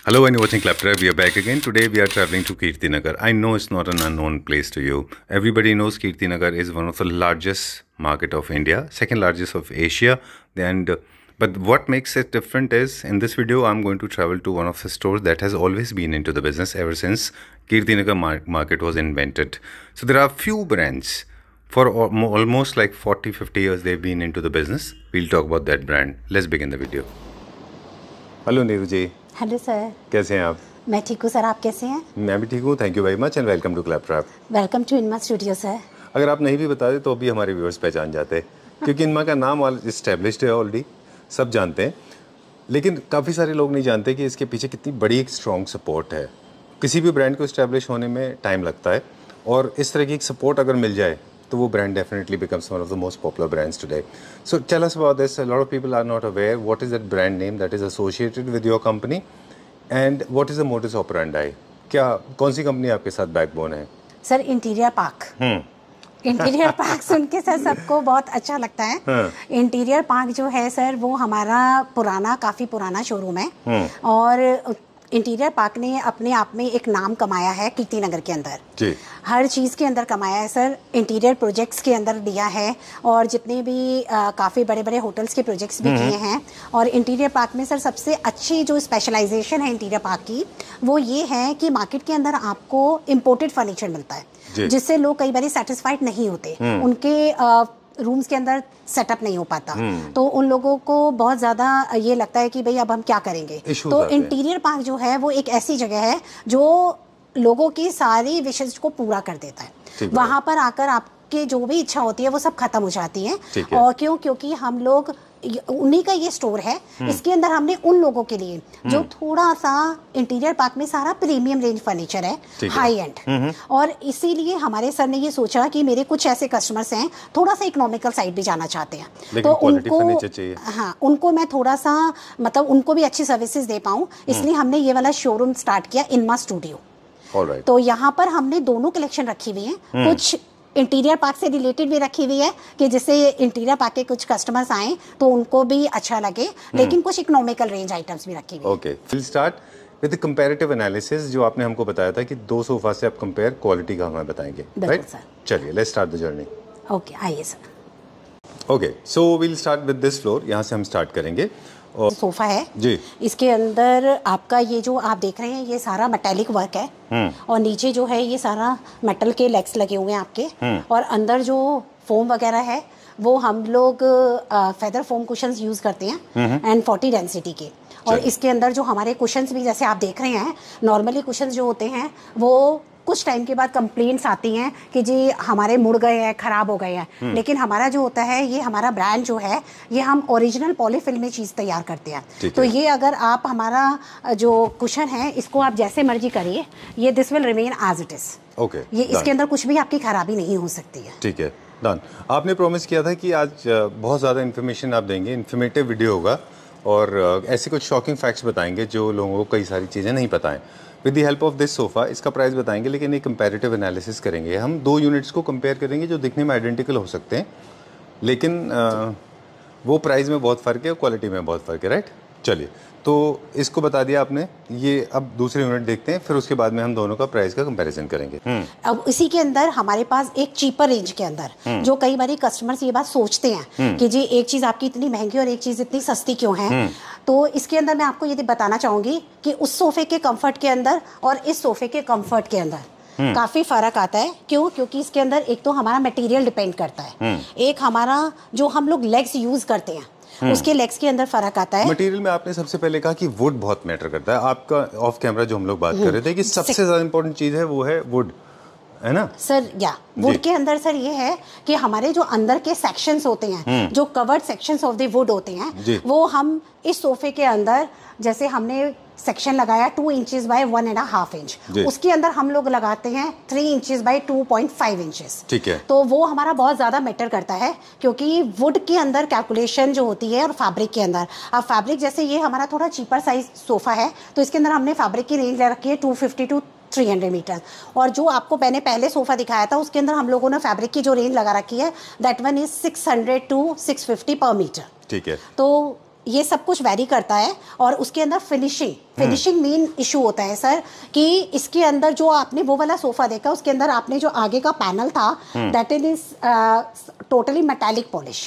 Hello and you're watching Claptrap. We are back again. Today we are traveling to Kirtinagar. I know it's not an unknown place to you. Everybody knows Kirtinagar is one of the largest market of India, second largest of Asia. But what makes it different is in this video I'm going to travel to one of the stores that has always been into the business ever since Kirtinagar market was invented. So there are few brands. For almost like 40-50 years they've been into the business. We'll talk about that brand. Let's begin the video. Hello Neeru ji. Hello sir. कैसे हैं आप? मैं ठीक हूँ sir, आप कैसे हैं? मैं भी ठीक हूँ. Thank you very much and welcome to Claptrap. Welcome to Inma studio sir. अगर आप नहीं भी बता दे तो भी हमारे व्यूअर्स पहचान जाते क्योंकि इनमा का नाम इस्टेब्लिश्ड है ऑलरेडी, सब जानते हैं. लेकिन काफ़ी सारे लोग नहीं जानते कि इसके पीछे कितनी बड़ी एक स्ट्रॉन्ग सपोर्ट है. किसी भी ब्रांड को इस्टेब्लिश होने में टाइम लगता है और इस तरह की एक सपोर्ट अगर मिल जाए तो वो brand definitely becomes one of the most popular brands today. So tell us about this. A lot of people are not aware. What is that brand name that is associated with your company and what is the modus operandi? क्या कौन सी company आपके साथ backbone है? Sir interior park. Interior park सुन के sir सबको बहुत अच्छा लगता है. इंटीरियर पार्क जो है सर वो हमारा काफ़ी पुराना शोरूम है और इंटीरियर पार्क ने अपने आप में एक नाम कमाया है कीर्तिनगर के अंदर जी. हर चीज़ के अंदर कमाया है सर. इंटीरियर प्रोजेक्ट्स के अंदर दिया है और जितने भी काफ़ी बड़े बड़े होटल्स के प्रोजेक्ट्स भी किए हैं. और इंटीरियर पार्क में सर सबसे अच्छी जो स्पेशलाइजेशन है इंटीरियर पार्क की वो ये है कि मार्केट के अंदर आपको इम्पोर्टेड फर्नीचर मिलता है जिससे लोग कई बार सेटिस्फाइड नहीं होते. उनके रूम्स के अंदर सेटअप नहीं हो पाता तो उन लोगों को बहुत ज़्यादा ये लगता है कि भाई अब हम क्या करेंगे. तो इंटीरियर पार्क जो है वो एक ऐसी जगह है जो लोगों की सारी विशेष को पूरा कर देता है. वहाँ पर आकर आपके जो भी इच्छा होती है वो सब खत्म हो जाती है. और क्योंकि हम लोग उन्हीं का ये स्टोर है. इसके अंदर हमने उन लोगों के लिए जो थोड़ा सा इंटीरियर पार्क में सारा प्रीमियम रेंज फर्नीचर है, हाई एंड. और इसीलिए हमारे सर ने ये सोचा कि मेरे कुछ ऐसे कस्टमर्स हैं थोड़ा सा इकोनॉमिकल साइड भी जाना चाहते हैं तो उनको मैं थोड़ा सा मतलब उनको भी अच्छी सर्विसेज दे पाऊँ, इसलिए हमने ये वाला शोरूम स्टार्ट किया इनमा स्टूडियो. तो यहाँ पर हमने दोनों कलेक्शन रखी हुई है. कुछ इंटीरियर पार्क से रिलेटेड भी रखी हुई है कि जिससे इंटीरियर पार्क के कुछ कस्टमर्स आए तो उनको भी अच्छा लगे, लेकिन कुछ इकोनॉमिकल रेंज आइटम्स भी रखी हुई है. Okay, will start with the comparative analysis. जो आपने हमको बताया था कि दो सोफा से आप कंपेयर क्वालिटी का हमें बताएंगे, राइट? चलिए let's start the journey. Okay आइए sir. Okay, so will start with this floor. यहाँ से हम स्टार्ट करेंगे. सोफा है जी. इसके अंदर आपका ये जो आप देख रहे हैं ये सारा मेटालिक वर्क है और नीचे जो है ये सारा मेटल के लेग्स लगे हुए हैं आपके. और अंदर जो फोम वगैरह है वो हम लोग फेदर फोम कुशंस यूज करते हैं एंड 40 डेंसिटी के. और इसके अंदर जो हमारे कुशंस भी जैसे आप देख रहे हैं नॉर्मली कुशंस जो होते हैं वो कुछ टाइम के बाद कंप्लेंट्स आती हैं कि जी हमारे मुड़ गए हैं, खराब हो गए हैं. लेकिन हमारा जो होता है ये हमारा ब्रांड जो है ये हम ओरिजिनल पॉलीफिल्म में चीज़ तैयार करते हैं. तो ये अगर आप हमारा जो कुशन है इसको आप जैसे मर्जी करिए ये this will remain as it is. Okay, ये इसके अंदर कुछ भी आपकी खराबी नहीं हो सकती है. ठीक है, डन. आपने प्रॉमिस किया था कि आज बहुत ज़्यादा इन्फॉर्मेशन आप देंगे, इन्फॉर्मेटिव वीडियो होगा और ऐसे कुछ शॉकिंग फैक्ट्स बताएंगे जो लोगों को कई सारी चीज़ें नहीं पता हैं. With the help of this sofa इसका प्राइस बताएंगे लेकिन एक कंपैरेटिव एनालिसिस करेंगे. हम दो यूनिट्स को कंपेयर करेंगे जो दिखने में आइडेंटिकल हो सकते हैं लेकिन वो प्राइस में बहुत फ़र्क है, क्वालिटी में बहुत फ़र्क है, राइट? चलिए, तो इसको बता दिया आपने. ये अब दूसरे यूनिट देखते हैं फिर उसके बाद में हम दोनों का प्राइस का कंपैरिजन करेंगे. अब इसी के अंदर हमारे पास एक चीपर रेंज के अंदर जो कई बार कस्टमर्स ये बात सोचते हैं कि जी एक चीज़ आपकी इतनी महंगी और एक चीज़ इतनी सस्ती क्यों है. तो इसके अंदर मैं आपको ये बताना चाहूँगी कि उस सोफे के कंफर्ट के अंदर और इस सोफे के कंफर्ट के अंदर काफ़ी फ़र्क आता है. क्यों? क्योंकि इसके अंदर एक तो हमारा मटेरियल डिपेंड करता है, एक हमारा जो हम लोग लेग्स यूज़ करते हैं उसके लेग्स के अंदर फर्क आता है. मटेरियल में आपने सबसे पहले कहा कि वुड बहुत मैटर करता है. आपका ऑफ कैमरा जो हम लोग बात कर रहे थे कि सबसे ज़्यादा इंपॉर्टेंट चीज़ है वो है वुड, है ना सर? या वुड के अंदर सर ये है कि हमारे जो अंदर के सेक्शंस होते हैं जो covered sections of the would होते हैं वो हम इस सोफे के अंदर जैसे हमने सेक्शन लगाया 2 इंचेस बाय 1.5 इंच, उसके अंदर हम लोग लगाते हैं 3 इंचेस बाय 2.5 इंचेस. ठीक है. तो वो हमारा बहुत ज़्यादा मैटर करता है क्योंकि वुड के अंदर कैलकुलेशन जो होती है और फैब्रिक के अंदर. अब फैब्रिक जैसे ये हमारा थोड़ा चीपर साइज सोफ़ा है तो इसके अंदर हमने फैब्रिक की रेंज रखी है 250 टू 300 मीटर. और जो आपको मैंने पहले सोफ़ा दिखाया था उसके अंदर हम लोगों ने फैब्रिक की जो रेंज लगा रखी है दैट वन इज 600 टू 650 पर मीटर. ठीक है. तो ये सब कुछ वेरी करता है। और उसके अंदर फिनिशिंग मेन इशू होता है सर, कि इसके अंदर जो आपने वो वाला सोफा देखा, उसके अंदर आपने जो आगे का पैनल था that is totally metallic polish.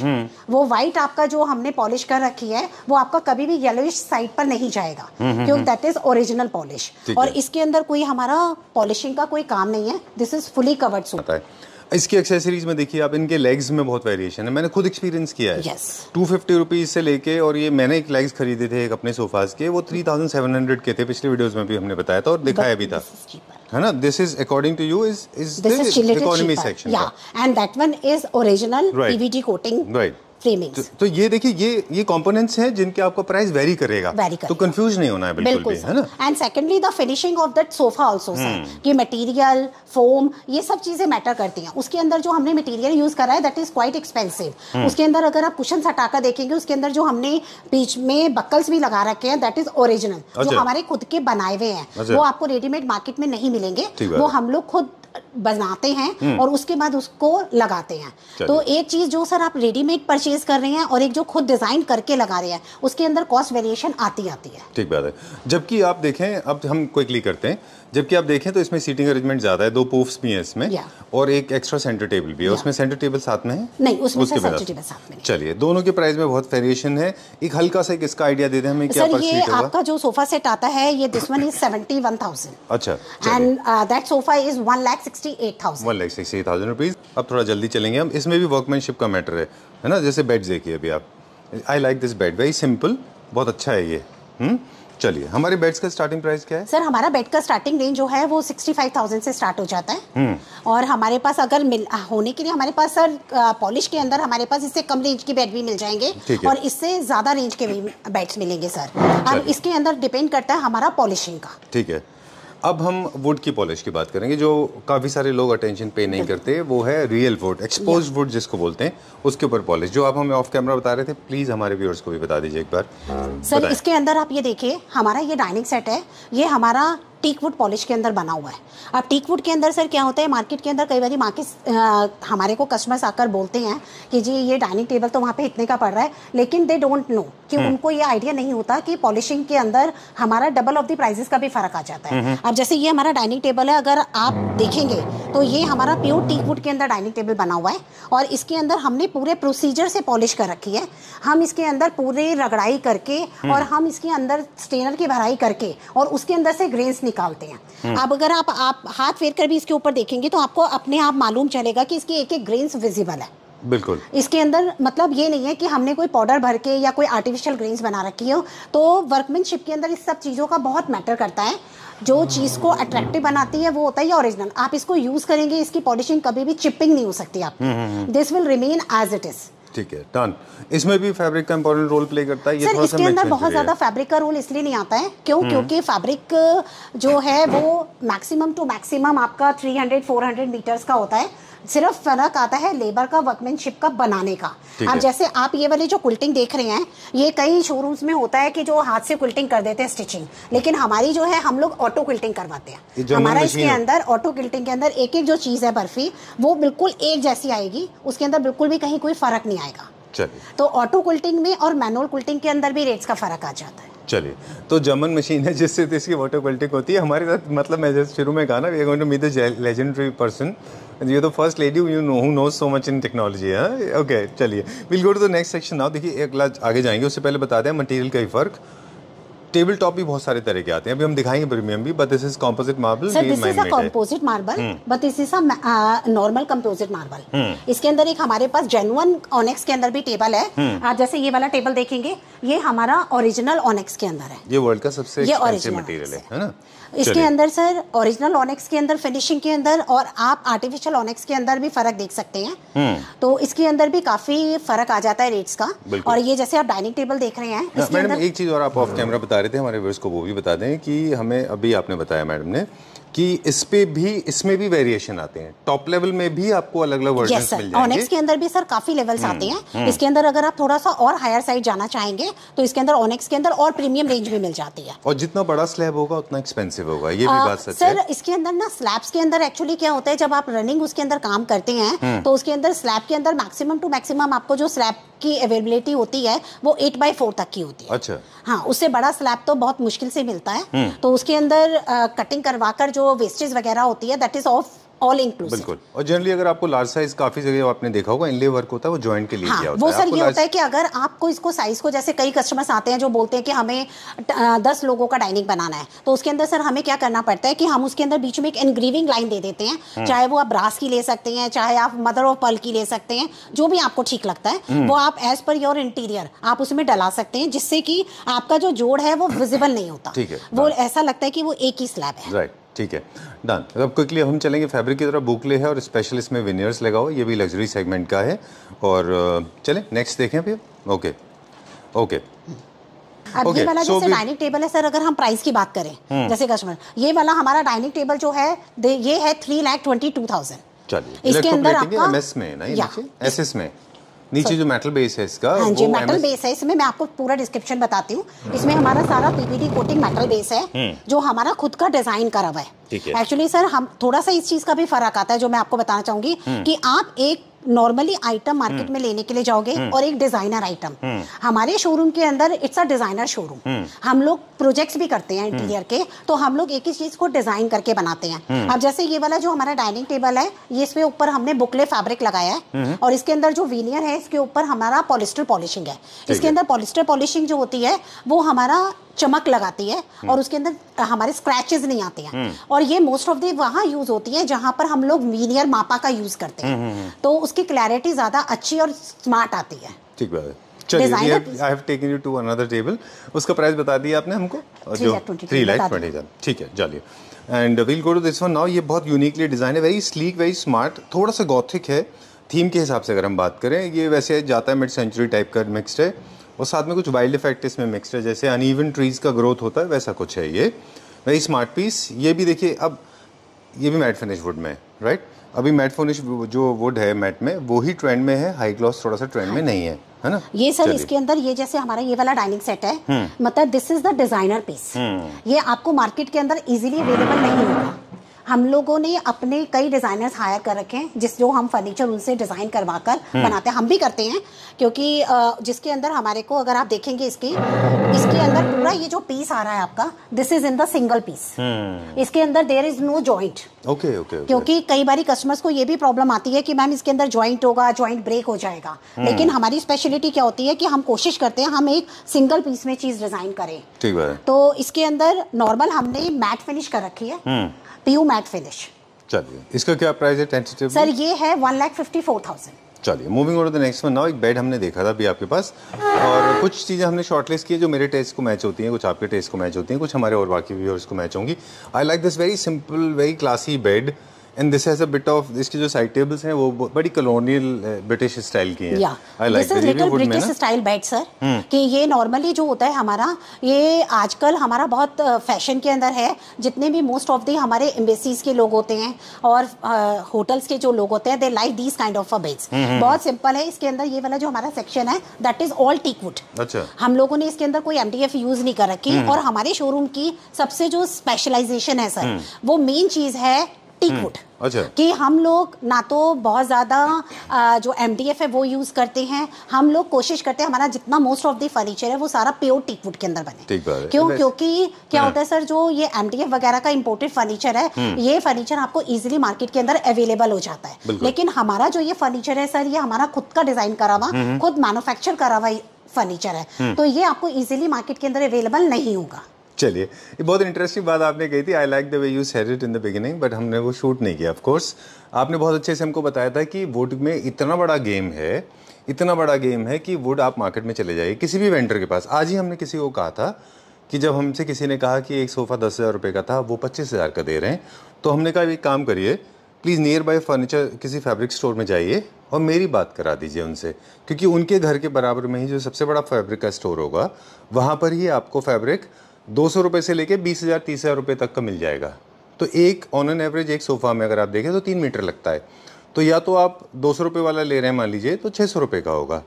वो वाइट आपका जो हमने पॉलिश कर रखी है वो आपका कभी भी येलोइश साइड पर नहीं जाएगा, क्योंकि दैट इज ओरिजिनल पॉलिश। और इसके अंदर कोई हमारा पॉलिशिंग का कोई काम नहीं है, this is fully covered sofa. इसकी एक्सेसरीज में देखिए आप, इनके लेग्स में बहुत वेरिएशन है, मैंने खुद एक्सपीरियंस किया है। 250 रुपीज से लेके, और ये मैंने एक लेग्स खरीदे थे एक अपने सोफाज के, वो 3700 के थे, पिछले वीडियोस में भी हमने बताया था और दिखाया भी था, है ना। This is according to you is this economy section, या and that one is original PVD coating, right, framings. तो ये देखिए, ये कंपोनेंट्स हैं जिनके आपका प्राइस वेरी करेगा, तो कंफ्यूज नहीं होना है बिल्कुल भी, है ना। And secondly the finishing of that sofa also sir, कि मटेरियल, फोम, ये सब चीजें मैटर करती हैं। उसके अंदर जो हमने मटेरियल यूज करा है दैट इज क्वाइट एक्सपेंसिव। उसके अंदर अगर आप कुशन हटाकर देखेंगे, उसके अंदर जो हमने बीच में बकल्स भी लगा रखे हैं दैट इज ओरिजिनल, जो हमारे खुद के बनाए हुए हैं, वो आपको रेडीमेड मार्केट में नहीं मिलेंगे, वो हम लोग खुद बनाते हैं और उसके बाद उसको लगाते हैं। तो एक चीज जो सर आप रेडीमेड परचेज कर रहे हैं और एक जो खुद डिजाइन करके लगा रहे हैं, उसके अंदर कॉस्ट वेरिएशन आती है। ठीक बात है। जबकि आप देखें, अब हम क्विकली करते हैं, जबकि आप देखें तो इसमें सीटिंग अरेंजमेंट ज्यादा है, 2 पूफ्स भी हैं इसमें, और एक एक्स्ट्रा सेंटर टेबल भी है। उसमें सेंटर टेबल साथ में है? नहीं, उसमें सेंटर टेबल साथ में नहीं। चलिए, दोनों के प्राइस में बहुत वेरिएशन है। एक हल्का सा इसका आइडिया दे दें हमें, क्या पर सीट होगा? आपका जो सोफा सेट आता है, ये दिस वन इज 71,000। अच्छा, and that sofa is 1,68,000। 1,68,000 rupees. अब थोड़ा जल्दी चलेंगे हम, इसमें भी वर्कमैनशिप का मैटर है ना। जैसे बेड्स देखिए अभी आप, आई like this bed, very simple, बहुत अच्छा है ये। चलिए, हमारे बेड्स का स्टार्टिंग प्राइस क्या है? सर हमारा बेड का स्टार्टिंग रेंज जो है वो 65,000 से स्टार्ट हो जाता है। और हमारे पास अगर होने के लिए हमारे पास सर पॉलिश के अंदर हमारे पास इससे कम रेंज के बेड भी मिल जाएंगे और इससे ज्यादा रेंज के भी बेड्स मिलेंगे सर। अब इसके अंदर डिपेंड करता है हमारा पॉलिशिंग का। ठीक है, अब हम वुड की पॉलिश की बात करेंगे, जो काफ़ी सारे लोग अटेंशन पे नहीं करते, वो है रियल वुड, एक्सपोज्ड वुड जिसको बोलते हैं, उसके ऊपर पॉलिश, जो आप हमें ऑफ कैमरा बता रहे थे। प्लीज़ हमारे व्यूअर्स को भी बता दीजिए एक बार। सर इसके अंदर आप ये देखिए, हमारा ये डाइनिंग सेट है, ये हमारा टीक वुड पॉलिश के अंदर बना हुआ है। अब टीक वुड के अंदर सर क्या होता है, मार्केट के अंदर कई बार हमारे को कस्टमर्स आकर बोलते हैं कि जी ये डाइनिंग टेबल तो वहाँ पे इतने का पड़ रहा है, लेकिन दे डोंट नो कि उनको ये आइडिया नहीं होता कि पॉलिशिंग के अंदर हमारा डबल ऑफ द प्राइसेस का भी फर्क आ जाता है। अब जैसे ये हमारा डाइनिंग टेबल है, अगर आप देखेंगे तो ये हमारा प्योर टीक वुड के अंदर डाइनिंग टेबल बना हुआ है और इसके अंदर हमने पूरे प्रोसीजर से पॉलिश कर रखी है। हम इसके अंदर पूरे रगड़ाई करके और हम इसके अंदर स्टेनर की भराई करके और उसके अंदर से ग्रेन्स निकालते हैं। अब अगर आप हाथ फेर कर भी इसके ऊपर देखेंगे तो आपको अपने आप मालूम चलेगा कि इसकी एक एक ग्रेन्स विजिबल है। बिल्कुल, इसके अंदर मतलब ये नहीं है कि हमने कोई पाउडर भर के या कोई आर्टिफिशियल ग्रेन्स बना रखी हो। तो वर्कमैनशिप के अंदर इस सब चीज़ों का बहुत मैटर करता है। जो चीज़ को अट्रैक्टिव बनाती है वो होता है ओरिजिनल। आप इसको यूज करेंगे, इसकी पॉलिशिंग कभी भी चिपिंग नहीं हो सकती आप, this will remain as it is. ठीक है, डन। इसमें भी फैब्रिक का इंपॉर्टेंट रोल प्ले करता है। ये सर इसके अंदर बहुत ज्यादा फैब्रिक का रोल इसलिए नहीं आता है क्योंकि फैब्रिक जो है वो मैक्सिमम टू मैक्सिमम आपका 300-400 मीटर्स का होता है। सिर्फ फर्क आता है लेबर का, वर्कमैनशिप का बनाने का। अब जैसे आप ये वाले जो क्विल्टिंग देख रहे हैं, ये कई शोरूम्स में होता है कि जो हाथ से क्विल्टिंग कर देते हैं स्टिचिंग, लेकिन हमारी जो है हम लोग ऑटो क्विल्टिंग करवाते हैं। हमारा इसके अंदर ऑटो क्विल्टिंग के अंदर एक एक जो चीज़ है बर्फी वो बिल्कुल एक जैसी आएगी, उसके अंदर बिल्कुल भी कहीं कोई फर्क नहीं आएगा। तो ऑटो क्विल्टिंग में और मैनुअल क्विल्टिंग के अंदर भी रेट्स का फर्क आ जाता है। चलिए, तो जर्मन मशीन है जिससे इसकी ऑटो क्विल्टिंग होती है हमारे साथ। मतलब मैं जैसे शुरू में कहा ना, we are going to meet the legendary person, you the first lady you know who knows so much in technology. Okay, चलिए will go to the next section now. देखिए एक लाख आगे जाएंगे, उससे पहले बता दें मटेरियल का ही फर्क। टेबल टॉप भी बहुत सारे तरह के आते हैं, अभी हम दिखाएंगे प्रीमियम भी, but this is composite marble. Sir this is a composite marble, but this is a normal composite marble. इसके अंदर एक हमारे पास जेन्युइन ऑनेक्स के अंदर भी टेबल है। आप जैसे ये वाला टेबल देखेंगे, ये हमारा ओरिजिनल ऑनेक्स के अंदर है। ये वर्ल्ड का सबसे एक्सपेंसिव मटेरियल है ना। इसके अंदर सर ओरिजिनल ऑनेक्स के अंदर फिनिशिंग के अंदर और आप आर्टिफिशियल ऑनेक्स के अंदर भी फर्क देख सकते हैं। तो इसके अंदर भी काफी फर्क आ जाता है रेट्स का। और ये जैसे आप डाइनिंग टेबल देख रहे हैं, मैडम एक चीज और आप ऑफ कैमरा बता रहे थे हमारे व्यूअर्स को, वो भी बता दें कि हमें अभी आपने बताया मैडम ने कि इसमें भी वेरिएशन आते हैं। टॉप लेवल में भी आपको अलग अलग वर्जन्स मिल जाएंगे। ऑनेक्स के अंदर भी सर काफी लेवल्स आते हैं। इसके अंदर अगर आप थोड़ा सा और हायर साइड जाना चाहेंगे तो इसके अंदर ऑनेक्स के अंदर और प्रीमियम रेंज भी मिल जाती है। और जितना बड़ा स्लैब होगा उतना एक्सपेंसिव होगा, ये भी बात सच है सर। इसके अंदर ना स्लैब्स के अंदर एक्चुअली क्या होता है, जब आप रनिंग उसके अंदर काम करते हैं तो उसके अंदर स्लैब के अंदर मैक्सिमम टू मैक्सिमम आपको जो स्लैब की अवेलेबिलिटी होती है वो 8x4 तक की होती है। अच्छा। हाँ, उससे बड़ा स्लैब तो बहुत मुश्किल से मिलता है। तो उसके अंदर कटिंग करवाकर जो वेस्टेज वगैरह होती है that is of all inclusive. बिल्कुल। और जनरली अगर आपको लार्ज साइज काफी जगह आपने देखा होगा इनले वर्क होता है, वो जॉइंट के लिए हाँ, किया होता वो है। सर ये होता है कि अगर आपको इसको साइज को, जैसे कई कस्टमर्स आते हैं जो बोलते हैं कि हमें 10 लोगों का डाइनिंग बनाना है, तो उसके अंदर सर हमें क्या करना पड़ता है कि हम उसके अंदर बीच में एक एनग्रीविंग लाइन दे देते हैं, चाहे वो आप ब्रास की ले सकते हैं, चाहे आप मदर ऑफ पर्ल की ले सकते हैं, जो भी आपको ठीक लगता है वो आप एज पर योर इंटीरियर आप उसमें डला सकते हैं, जिससे कि आपका जो जोड़ है वो विजिबल नहीं होता। ठीक है, वो ऐसा लगता है कि वो एक ही स्लैब है। राइट, ठीक है, डन। अब क्विकली हम चलेंगे फैब्रिक की तरफ। बुकले है और स्पेशल इसमें विनियर्स लगा हुआ, ये भी लग्जरी सेगमेंट का है। और चलें नेक्स्ट देखें फिर। Okay okay. अब ये वाला जैसे डाइनिंग टेबल है सर, अगर हम प्राइस की बात करें जैसे कस्टमर, ये वाला हमारा डाइनिंग टेबल जो है ये है 3,22,000। चलिए, इसके अंदर आपका एमएस में ना, नीचे एसएस में नीचे जो मेटल बेस है इसका, हाँ जी मेटल बेस है। इसमें मैं आपको पूरा डिस्क्रिप्शन बताती हूँ। इसमें हमारा सारा पीवीडी कोटिंग मेटल बेस है जो हमारा खुद का डिजाइन करा हुआ है। एक्चुअली सर हम थोड़ा सा इस चीज का भी फर्क आता है जो मैं आपको बताना चाहूंगी कि आप एक नॉर्मली आइटम मार्केट में लेने के लिए जाओगे और एक डिजाइनर आइटम, हमारे शोरूम के अंदर इट्स अ डिजाइनर शोरूम। हम लोग प्रोजेक्ट्स भी करते हैं इंटीरियर के, तो हम लोग एक ही चीज को डिजाइन करके बनाते हैं। अब जैसे ये वाला जो हमारा डाइनिंग टेबल है, ये इसके ऊपर हमने बुकले फैब्रिक लगाया है और इसके अंदर जो वीनियर है इसके ऊपर हमारा पॉलिस्टर पॉलिशिंग है। इसके अंदर पॉलिस्टर पॉलिशिंग जो होती है वो हमारा चमक लगाती है और उसके अंदर हमारे स्क्रैचेस नहीं आते हैं। और ये मोस्ट ऑफ द वहाँ यूज होती है जहाँ पर हम लोग वीनियर मापा का यूज करते हैं, तो उसकी क्लैरिटी ज्यादा अच्छी और स्मार्ट आती है। ठीक बात है। चलिए, I have taken you to another table. उसका प्राइस बता दिया आपने हमको, 3,20,000। ठीक है, चलिए। And we'll go to this one now. ये बहुत यूनिकली डिजाइन है, वेरी स्लीक, वेरी स्मार्ट, थोड़ा सा गॉथिक है थीम के हिसाब से अगर हम बात करें। ये वैसे जाता है मिड सेंचुरी टाइप का मिक्स्ड है और साथ में कुछ वाइल्ड इफेक्ट इसमें मिक्स्ड है, जैसे अनइवन ट्रीज का ग्रोथ होता है वैसा कुछ है। ये वेरी स्मार्ट पीस। ये भी देखिए, अब ये भी मैट फिनिश वुड में, राइट। अभी मैट फिनिश जो वुड है मैट में वो ही ट्रेंड में है, हाई ग्लॉस थोड़ा सा ट्रेंड में नहीं है ना। ये सर इसके अंदर ये जैसे हमारा ये वाला डाइनिंग सेट है, मतलब this is the designer piece. ये आपको मार्केट के अंदर इजीली अवेलेबल नहीं होगा। हम लोगों ने अपने कई डिजाइनर्स हायर कर रखे हैं जो हम फर्नीचर उनसे डिजाइन करवाकर बनाते हैं। हम भी करते हैं क्योंकि जिसके अंदर हमारे को, अगर आप देखेंगे इसके अंदर पूरा ये जो पीस आ रहा है आपका, this is in the single piece. इसके अंदर there is no joint. Okay okay. क्योंकि कई बारी कस्टमर्स को ये भी प्रॉब्लम आती है कि मैम इसके अंदर जॉइंट होगा, जॉइंट ब्रेक हो जाएगा। लेकिन हमारी स्पेशलिटी क्या होती है कि हम कोशिश करते हैं हम एक सिंगल पीस में चीज डिजाइन करें। ठीक है। तो इसके अंदर नॉर्मल हमने मैट फिनिश कर रखी है, पीयू मैट फिनिश। चलिए, इसका क्या प्राइस है टेंटेटिवली? सर ये है 1,54,000। चलिए, moving on to the next one now. एक बेड हमने देखा था अभी आपके पास, और कुछ चीज़ें हमने शॉर्टलिस्ट की जो मेरे टेस्ट को मैच होती हैं, कुछ आपके टेस्ट को मैच होती हैं, कुछ हमारे और बाकी व्यूअर्स को मैच होंगी। आई like this very simple, very classy bed, and this has a bit of, इसकी जो साइड टेबल्स हैं वो बड़ी कॉलोनियल ब्रिटिश स्टाइल की हैं। आई like this is little British style bed sir. कि ये नॉर्मली जो होता है हमारा, ये आजकल हमारा बहुत फैशन के अंदर है। जितने भी मोस्ट ऑफ द हमारे एम्बेसीज के लोग होते हैं और होटल्स के जो लोग होते हैं, they like these kind of beds. बहुत सिंपल है। इसके अंदर ये वाला जो हमारा सेक्शन है that is all teak wood. अच्छा। हम लोगों ने इसके अंदर कोई MDF यूज नहीं कर रखी। और हमारे शोरूम की सबसे जो स्पेशलाइजेशन है सर, वो मेन चीज है टीक वुड। अच्छा। कि हम लोग ना तो बहुत ज़्यादा जो MDF है वो यूज़ करते हैं, हम लोग कोशिश करते हैं हमारा जितना मोस्ट ऑफ द फर्नीचर है वो सारा प्योर टीक वुड के अंदर बने। क्यों? क्योंकि क्या होता है सर, जो ये MDF वगैरह का इंपोर्टेड फर्नीचर है, ये फर्नीचर आपको इजीली मार्केट के अंदर अवेलेबल हो जाता है। लेकिन हमारा जो ये फर्नीचर है सर, ये हमारा खुद का डिजाइन करा हुआ, खुद मैन्युफैक्चर करा हुआ फर्नीचर है, तो ये आपको इजीली मार्केट के अंदर अवेलेबल नहीं होगा। चलिए, ये बहुत इंटरेस्टिंग बात आपने कही थी। I like the way you said it in the beginning, but हमने वो शूट नहीं किया। ऑफ कोर्स आपने बहुत अच्छे से हमको बताया था कि वुड में इतना बड़ा गेम है, इतना बड़ा गेम है कि वुड आप मार्केट में चले जाइए किसी भी वेंडर के पास। आज ही हमने किसी को कहा था कि जब हमसे किसी ने कहा कि एक सोफ़ा 10,000 रुपये का था, वो 25,000 का दे रहे हैं, तो हमने कहा एक काम करिए, प्लीज़ नियर बाय फर्नीचर किसी फैब्रिक स्टोर में जाइए और मेरी बात करा दीजिए उनसे, क्योंकि उनके घर के बराबर में ही जो सबसे बड़ा फैब्रिक का स्टोर होगा, वहाँ पर ही आपको फैब्रिक 200 रुपये से लेके 20,000 30,000 रुपये तक का मिल जाएगा। तो एक ऑन एन एवरेज एक सोफ़ा में अगर आप देखें तो 3 मीटर लगता है। तो या तो आप 200 रुपये वाला ले रहे हैं मान लीजिए, तो 600 रुपये का होगा।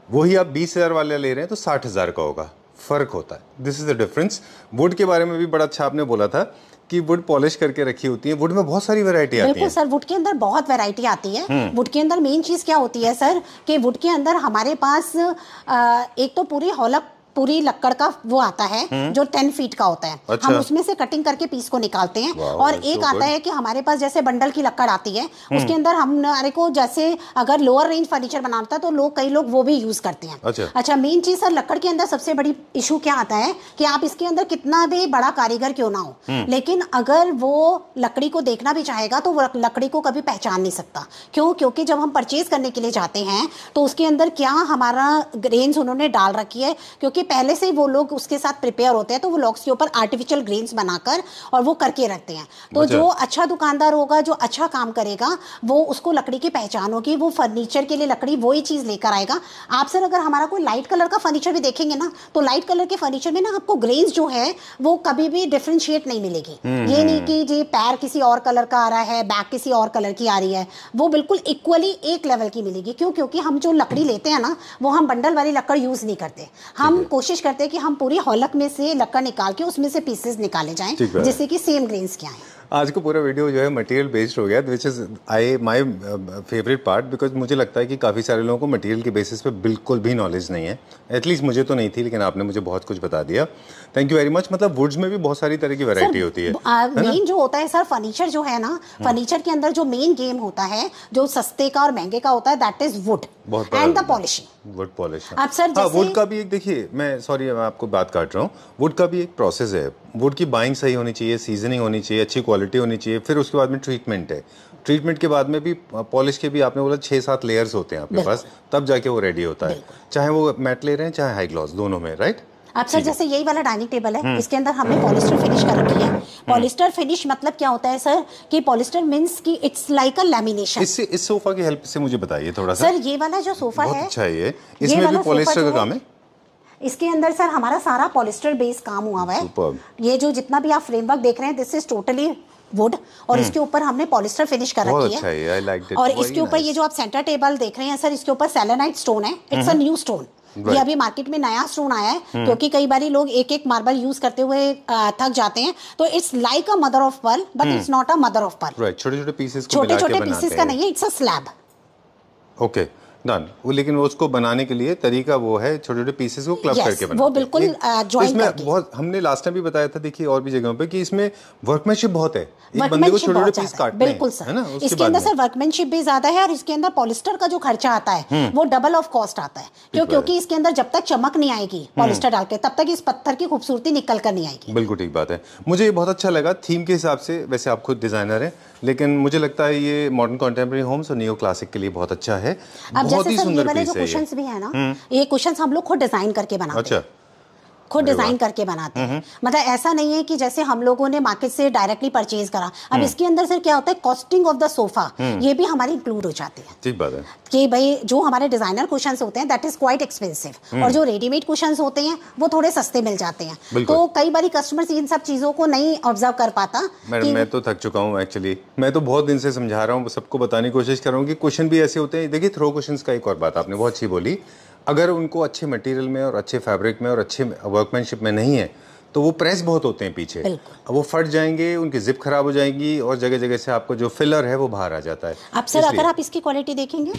वही आप 20,000 वाला ले रहे हैं तो 60,000 का होगा। फ़र्क होता है। This is the difference. Would के बारे में भी बड़ा अच्छा आपने बोला था कि वुड पॉलिश करके रखी होती है। वुड में बहुत सारी वैरायटी आती है। बिल्कुल सर, वुड के अंदर बहुत वैरायटी आती है। वुड के अंदर मेन चीज क्या होती है सर कि वुड के अंदर हमारे पास एक तो पूरी लकड़ का वो आता है जो 10 फीट का होता है। अच्छा। हम उसमें से कटिंग करके पीस को निकालते हैं। और एक आता है कि हमारे पास जैसे बंडल की लकड़ आती है, उसके अंदर हमारे को जैसे अगर लोअर रेंज फर्नीचर बनाना है तो कई लोग वो भी यूज करते हैं। अच्छा, मेन चीज सर लकड़ के अंदर सबसे बड़ी इशू क्या आता है कि आप इसके अंदर कितना भी बड़ा कारीगर क्यों ना हो, लेकिन अगर वो लकड़ी को देखना भी चाहेगा तो वो लकड़ी को कभी पहचान नहीं सकता। क्यों? क्योंकि जब हम परचेज करने के लिए जाते हैं तो उसके अंदर क्या हमारा ग्रेन्स उन्होंने डाल रखी है, क्योंकि पहले से वो लोग उसके साथ प्रिपेयर होते हैं, तो वो लॉक्स के ऊपर आर्टिफिशियल ग्रेन्स बनाकर और वो करके रखते हैं। तो जो अच्छा दुकानदार होगा, जो अच्छा काम करेगा, वो उसको लकड़ी की पहचान होगी, वो फर्नीचर के लिए लकड़ी वही चीज लेकर आएगा। आप सर अगर हमारा कोई लाइट कलर का फर्नीचर भी देखेंगे ना, तो लाइट कलर के फर्नीचर में ना आपको ग्रेन्स जो है वो कभी भी डिफरेंशिएट नहीं मिलेगी। ये नहीं कि जी पैर किसी और कलर का आ रहा है, बैक किसी और कलर की आ रही है, वो बिल्कुल इक्वली एक लेवल की मिलेगी। क्यों? क्योंकि हम जो लकड़ी लेते हैं ना, वो हम बंडल वाली लकड़ यूज नहीं करते। हम कोशिश करते हैं कि हम पूरी हॉलक में से लकड़ निकाल के उसमें से पीसेस निकाले जाएं, जिससे कि सेम ग्रेन्स क्या है। आज का पूरा वीडियो जो है मटेरियल बेस्ड हो गया, which is my favourite part, because मुझे लगता है कि काफ़ी सारे लोगों को मटेरियल के बेसिस पे बिल्कुल भी नॉलेज नहीं है। एटलीस्ट मुझे तो नहीं थी, लेकिन आपने मुझे बहुत कुछ बता दिया। Thank you very much. मतलब वुड्स में भी बहुत सारी तरह की वैरायटी होती है। मेन जो होता है सर फर्नीचर जो है ना, फर्नीचर के अंदर जो मेन गेम होता है, जो सस्ते का और महंगे का होता है, that is would and the polishing. Would polish. अब सर जैसे वुड का भी एक देखिए, मैं आपको बात काट रहा हूँ, वुड का भी एक प्रोसेस है। वुड की बाइंग सही होनी चाहिए, सीजनिंग होनी चाहिए, अच्छी क्वालिटी होनी चाहिए, फिर उसके बाद में ट्रीटमेंट है। ट्रीटमेंट के बाद में भी पॉलिश के भी आपने बोला 6-7 लेयर्स होते हैं आपके पास, तब जाके वो रेडी होता है, चाहे वो मैट ले रहे हैं चाहे हाई ग्लॉस, दोनों में, राइट। अब सर जैसे यही वाला डाइनिंग टेबल है, इसके अंदर हमने पॉलिस्टर फिनिश कर रखी है। पॉलिस्टर फिनिश मतलब क्या होता है सर कि पॉलिस्टर मींस कि इट्स लाइक अ लैमिनेशन। इस सोफा की हेल्प से मुझे बताइए थोड़ा सा। सर ये वाला जो सोफा है, अच्छा है, इसमें भी पॉलिस्टर का काम है। इसके अंदर सर हमारा सारा पॉलिस्टर बेस काम हुआ हुआ है। ये जो जितना भी आप फ्रेमवर्क देख रहे हैं, दिस इज टोटली वुड, और इसके ऊपर हमने पॉलिस्टर फिनिश कर रखी है। I liked it. और इसके ऊपर ये जो आप सेंटर टेबल देख रहे हैं सर, इसके ऊपर सेलेनाइट स्टोन है। It's a new stone. ये अभी मार्केट में नया स्टोन आया है, क्योंकि कई बार लोग एक एक मार्बल यूज करते हुए थक जाते हैं। तो it's like a mother of pearl, but it's not a mother of pearl. Right, छोटे-छोटे पीसेस को छोटे छोटे पीसेस का नहीं है, it's a slab. Okay done. वो लेकिन वो उसको बनाने के लिए तरीका वो है छोटे छोटे पीसेस को क्लब करके बनाना, वो बिल्कुल जॉइन करके। बहुत हमने लास्ट टाइम भी बताया था, देखिए और भी जगहों पे, कि इसमें वर्कमैनशिप बहुत है। एक बंदे को छोटे छोटे पीस काटने हैं, बिल्कुल सर, है ना। इसके अंदर सर वर्कमैनशिप भी ज्यादा है, और इसके अंदर पॉलिस्टर का जो खर्चा आता है वो डबल ऑफ कॉस्ट आता है। क्योंकि इसके अंदर जब तक चमक नहीं आएगी पॉलिस्टर डाल के, तब तक इस पत्थर की खूबसूरती निकल कर नहीं आएगी। बिल्कुल ठीक बात है। मुझे ये बहुत अच्छा लगा थीम के हिसाब से। वैसे आप खुद डिजाइनर हैं, लेकिन मुझे लगता है ये मॉडर्न कंटेम्परेरी होम्स और नियो क्लासिक के लिए बहुत अच्छा है। बहुत ही सुंदर पीस है। कुशन्स भी है ना, ये कुशन्स हम लोग खुद डिजाइन करके बनाते हैं। खुद डिजाइन करके बनाते हैं। मतलब ऐसा नहीं है कि जैसे हम लोगों ने मार्केट से डायरेक्टली परचेज करा। अब इसके अंदर सर क्या होता है, कॉस्टिंग ऑफ द सोफा ये भी हमारी इंक्लूड हो जाती है। ठीक बात है कि भाई जो हमारे डिजाइनर कुशन्स होते हैं दैट इज क्वाइट एक्सपेंसिव, और जो रेडीमेड कुशन्स होते हैं वो थोड़े सस्ते मिल जाते हैं। तो कई बार कस्टमर्स इन सब चीजों को नहीं ऑब्जर्व कर पाता। मैं तो थक चुका हूँ एक्चुअली। मैं तो बहुत दिन से समझा रहा हूँ, सबको बताने की कोशिश कर रहा हूँ कि क्वेश्चन भी ऐसे होते हैं। देखिए थ्रो क्वेश्चंस का एक और बात आपने बहुत अच्छी बोली, अगर उनको अच्छे मटेरियल में और अच्छे फैब्रिक में और अच्छे वर्कमैनशिप में नहीं है तो वो प्रेस बहुत होते हैं पीछे, अब वो फट जाएंगे, उनकी जिप खराब हो जाएगी, और जगह जगह से आपको जो फिलर है वो बाहर आ जाता है। अब सर अगर आप इसकी क्वालिटी देखेंगे,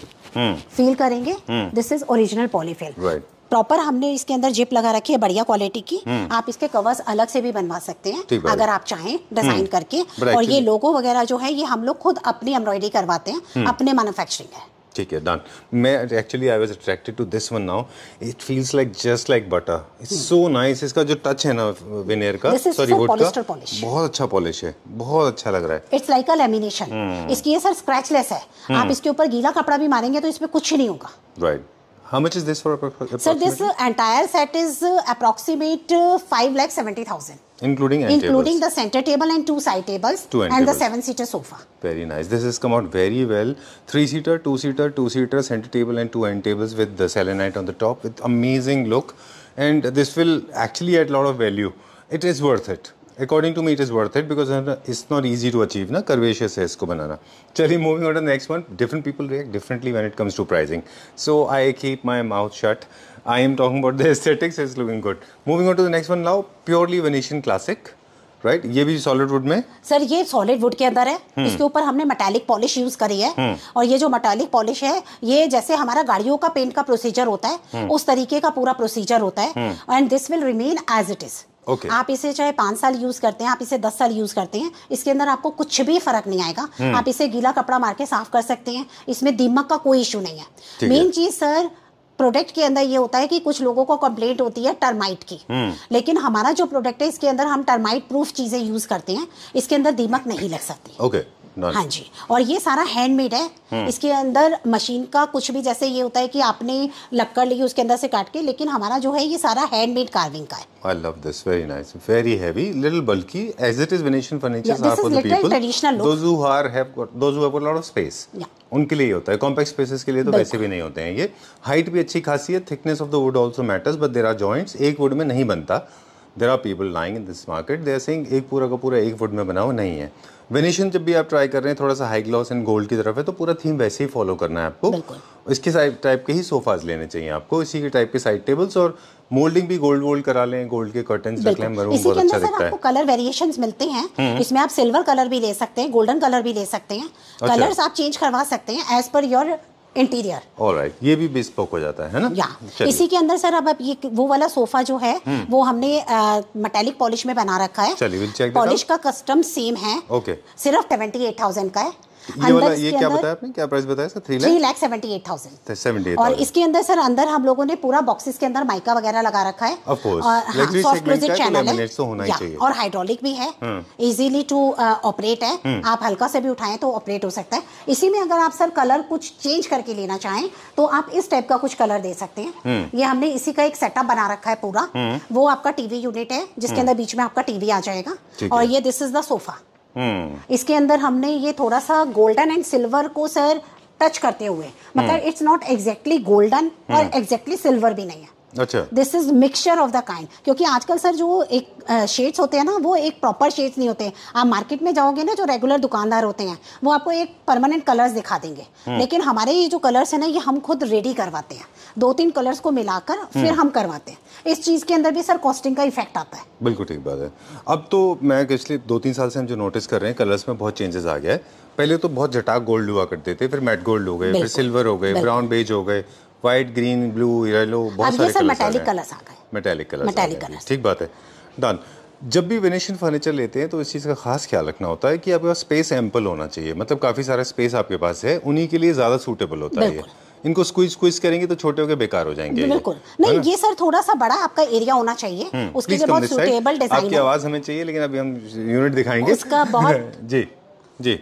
फील करेंगे, this is original polyfill. Right, proper हमने इसके अंदर जिप लगा रखी है बढ़िया क्वालिटी की। आप इसके कवर्स अलग से भी बनवा सकते हैं अगर आप चाहें डिजाइन करके। और ये लोगो वगैरह जो है ये हम लोग खुद अपनी एम्ब्रॉयडरी करवाते हैं, अपने मैन्युफैक्चरिंग है। ठीक है डन। मैं actually I was attracted to this one now, it feels like just like butter, it's so nice. इसका जो टच है ना विनेयर का, सॉरी वुड का, बहुत अच्छा पॉलिश है, बहुत अच्छा लग रहा है। It's like a lamination. इसकी ये सर स्क्रैचलेस है, आप इसके ऊपर गीला कपड़ा भी मारेंगे तो इसमें कुछ नहीं होगा। Right, how much is this for approximately? Sir, this entire set is approximate 5,70,000. Including the center table and 2 side tables and the 7-seater sofa. Very nice. This has come out very well. 3-seater, 2-seater, 2-seater, center table and 2 end tables with the selenite on the top with amazing look. And this will actually add a lot of value. It is worth it. According to me, it is worth it because it's not easy to achieve ना curvaceous है इसको बनाना। चलिए moving on to the next one. Different people react differently when it comes to pricing. So I keep my mouth shut. I am talking about the aesthetics. It's looking good. Moving on to the next one now. Purely Venetian classic. Right ये भी solid wood में? Sir ये solid wood के अंदर है, इसके ऊपर हमने मेटालिक पॉलिश यूज करी है। और ये जो मेटालिक पॉलिश है ये जैसे हमारा गाड़ियों का पेंट का प्रोसीजर होता है उस तरीके का पूरा प्रोसीजर होता है। And this will remain as it is. Okay. आप इसे चाहे 5 साल यूज करते हैं, आप इसे 10 साल यूज करते हैं, इसके अंदर आपको कुछ भी फर्क नहीं आएगा। आप इसे गीला कपड़ा मार के साफ कर सकते हैं, इसमें दीमक का कोई इशू नहीं है। मेन चीज सर प्रोडक्ट के अंदर ये होता है कि कुछ लोगों को कंप्लेंट होती है टर्माइट की, लेकिन हमारा जो प्रोडक्ट है इसके अंदर हम टर्माइट प्रूफ चीजें यूज करते हैं, इसके अंदर दीमक नहीं लग सकती। ओके हाँ जी। और ये सारा हैंडमेड है, इसके अंदर मशीन का कुछ भी, जैसे ये होता है कि आपने लक्कड़ ली उसके अंदर से काट के, लेकिन हमारा जो है ये सारा हैंडमेड कार्विंग का है। I love this, very nice, very heavy, little bulky, as it is Venetian furniture Yeah, are for the people, traditional look. those who have a lot of space, उनके लिए होता है। कॉम्पैक्ट स्पेसेस के लिए तो वैसे भी नहीं होते हैं ये। हाइट भी अच्छी खासी है, thickness of the wood also matters, but there are joints, एक वुड में नहीं बनता। There are people lying in this market, they are saying एक पूरा का पूरा एक वुड में बना हुआ नहीं है। वेनेशियन जब भी आप ट्राई कर रहे हैं थोड़ा सा हाई ग्लॉस एंड गोल्ड की तरफ है, तो पूरा थीम वैसे ही फॉलो करना है आपको। इसके टाइप के ही सोफाज लेने चाहिए आपको, इसी के टाइप के साइड टेबल्स, और मोल्डिंग भी गोल्ड करा लें, गोल्ड के कर्टन्स रख लें, मरून बहुत अच्छा दिखता है। आपको कलर वेरिएशंस मिलते हैं, इसमें आप सिल्वर कलर भी ले सकते हैं, गोल्डन कलर भी ले सकते हैं। कलर्स आप चेंज करवा सकते हैं as per your interior. Alright, ये भी बेस्पोक हो जाता है ना? या इसी के अंदर सर अब ये वो वाला सोफा जो है वो हमने मेटालिक पॉलिश में बना रखा है। चलिए पॉलिश का कस्टम सेम है। ओके। सिर्फ 78,000 का है। ये वाला ये क्या बताया आपने, क्या प्राइस बताया सर? 3,78,000। और इसके अंदर सर अंदर हम लोगों ने पूरा बॉक्सेस के अंदर माइका वगैरह लगा रखा है। Of course, soft closet channel है तो होना ही चाहिए। और हाइड्रोलिक भी है, इजीली टू ऑपरेट है, आप हल्का से भी उठाएं तो ऑपरेट हो सकता है। इसी में अगर आप सर कलर कुछ चेंज करके लेना चाहें तो आप इस टाइप का कुछ कलर दे सकते हैं। ये हमने इसी का एक सेटअप बना रखा है पूरा। वो आपका टीवी यूनिट है जिसके अंदर बीच में आपका टीवी आ जाएगा, और ये दिस इज द सोफा। इसके अंदर हमने ये थोड़ा सा गोल्डन एंड सिल्वर को सर टच करते हुए, मतलब इट्स नॉट एग्जैक्टली गोल्डन और एग्जैक्टली सिल्वर भी नहीं है। अच्छा, this is mixture of the kind, क्योंकि आजकल सर जो एक शेड्स होते हैं ना वो एक प्रॉपर शेड्स नहीं होते। आप मार्केट में जाओगे ना, जो रेगुलर दुकानदार होते हैं वो आपको एक परमानेंट कलर्स दिखा देंगे, लेकिन हमारे ये जो कलर्स है ना ये हम खुद रेडी करवाते हैं, 2-3 कलर्स को मिलाकर फिर हम करवाते हैं। इस चीज के अंदर भी सर कॉस्टिंग का इफेक्ट आता है। बिल्कुल ठीक बात है। अब तो मैं पिछले 2-3 साल से हम जो नोटिस कर रहे हैं कलर्स में बहुत चेंजेस आ गया है। पहले तो बहुत जटाक गोल्ड हुआ करते थे, फिर मैट गोल्ड हो गए, फिर सिल्वर हो गए, ब्राउन बेज हो गए, व्हाइट, ग्रीन, ब्लू, येलो, बहुत सारे कलर्स आ गए। मेटालिक कलर्स, ठीक बात है। डन। जब भी वेनेशियन फर्नीचर लेते हैं तो इस चीज़ का खास ख्याल रखना होता है कि आपके पास स्पेस एम्पल होना चाहिए, मतलब काफ़ी सारा स्पेस आपके पास है, उन्हीं के लिए ज़्यादा सूटेबल होता है ये। इनको स्क्वीज करेंगे तो छोटे होकर बेकार हो जाएंगे। बिल्कुल नहीं, ये सर थोड़ा सा बड़ा आपका एरिया होना चाहिए, उसके लिए बहुत सूटेबल डिजाइन। आपकी आवाज़ हमें चाहिए, लेकिन अभी हम यूनिट दिखाएंगे उसका बहुत जी जी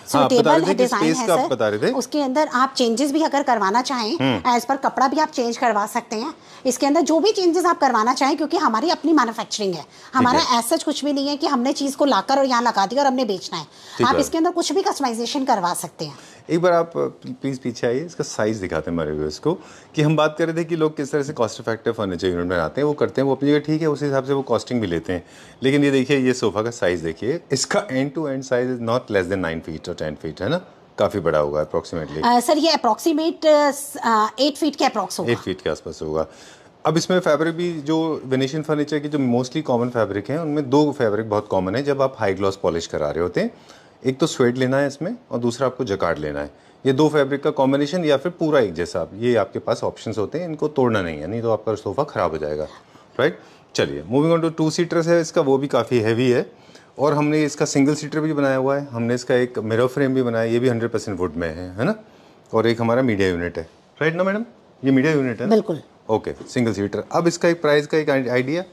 सूटेबल डिजाइन है सर। बता रहे थे उसके अंदर आप चेंजेस भी अगर करवाना चाहें एज पर कपड़ा भी आप चेंज करवा सकते हैं। इसके अंदर जो भी चेंजेस आप करवाना चाहें, क्योंकि हमारी अपनी मैन्युफैक्चरिंग है, हमारा ऐसा कुछ भी नहीं है कि हमने चीज को लाकर और यहाँ लगा दिया और हमने बेचना है। आप इसके अंदर कुछ भी कस्टमाइजेशन करवा सकते हैं। एक बार आप प्लीज पीछे आइए, इसका साइज दिखाते हैं हमारे व्यूअर्स को, कि हम बात कर रहे थे कि लोग किस तरह से कॉस्ट इफेक्टिव फर्नीचर यूनिट बनाते हैं, वो करते हैं, वो अपनी जगह ठीक है, उस हिसाब से वो कॉस्टिंग भी लेते हैं। लेकिन ये देखिए, ये सोफा का साइज देखिए, इसका end to end size is not less than 9 feet और 10 फीट, है ना? काफी बड़ा होगा अप्रोक्सीमेटली। सर ये अप्रोक्सीमेट 8 फीट के अप्रोक्स होगा, 8 फीट के आसपास होगा। अब इसमें फैब्रिक भी, जो वेनेशियन फर्नीचर की जो मोस्टली कॉमन फैब्रिक है उनमें 2 फैब्रिक बहुत कॉमन है जब आप हाई ग्लॉस पॉलिश करा रहे होते हैं। एक तो स्वेड लेना है इसमें, और दूसरा आपको जकार्ड लेना है। ये 2 फैब्रिक का कॉम्बिनेशन या फिर पूरा एक जैसा, ये आपके पास ऑप्शंस होते हैं, इनको तोड़ना नहीं है, नहीं तो आपका सोफा खराब हो जाएगा, राइट? चलिए, मूविंग ऑन टू 2 सीटर्स है इसका, वो भी काफ़ी हैवी है, और हमने इसका सिंगल सीटर भी बनाया हुआ है। हमने इसका एक मिरर फ्रेम भी बनाया, ये भी 100% वुड में है ना? और एक हमारा मीडिया यूनिट है, राइट ना मैडम? ये मीडिया यूनिट है? बिल्कुल। Okay, single seater. अब इसका एक प्राइस का एक आइडिया